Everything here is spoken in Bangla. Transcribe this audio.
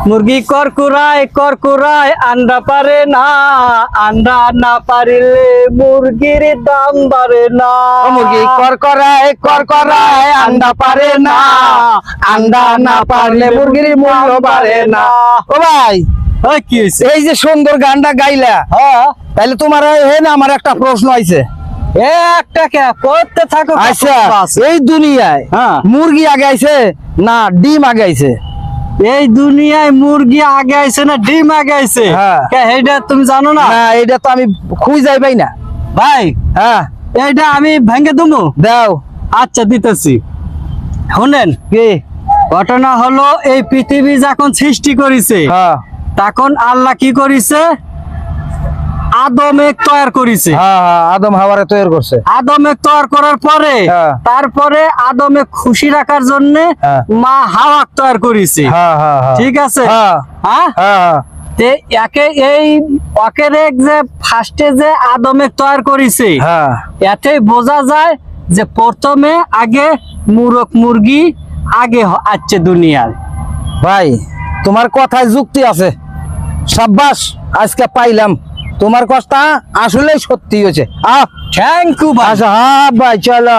মুরগি করকুরায় আন্ডা পারে না, আন্ডা না পারিলে মুরগির দাম বাড়ে না। মুরগি করকরায় আন্ডা পারে না, আন্ডা না পারলে মুরগির মূল্য বাড়ে না। ও ভাই, কি হয়েছে? এই যে সুন্দর গানটা গাইলা, হ্যাঁ, তাহলে তোমার না আমার একটা প্রশ্ন আছে। একটা কে করতে থাকো। আচ্ছা, এই দুনিয়ায় হ্যাঁ। মুরগি আগে আইছে না ডিম আগে আইছে? এই দুনিয়ায় মুরগি আগে আইছে না ডিম আগে আইছে? হ্যাঁ। এইটা তুমি জানো না? না, এটা তো আমি খুঁজাই পাই না ভাই, হ্যাঁ, এইটা আমি ভেঙে দেবো। দাও। আচ্ছা, দিতেছি, শুনেন। কি ঘটনা হলো, এই পৃথিবী যখন সৃষ্টি করেছে হ্যাঁ তখন আল্লাহ কি করেছে? আদমে তৈরি করেছে। হ্যাঁ হ্যাঁ, আদম হাওয়ারে তৈরি করছে। আদমে তৈরি করার পরে হ্যাঁ। তারপরে আদমে খুশি রাখার জন্য হ্যাঁ। মা হাওয়া তৈরি করেছে। হ্যাঁ হ্যাঁ হ্যাঁ, ঠিক আছে? হ্যাঁ হ্যাঁ, হ্যাঁ তে একে এই অকের যে ফার্স্টে যে আদমে তৈরি করেছে, হ্যাঁ, এতেই বোঝা যায় যে প্রথমে আগে মুরগি আগে আসছে দুনিয়ায়। ভাই তোমার কথায় যুক্তি আছে, সাব্বাস, আজকে পাইলাম। তোমার কথা আসলেই সত্যি হয়েছে। থ্যাংক ইউ ভাই। আচ্ছা, হ্যাঁ ভাই, চলো।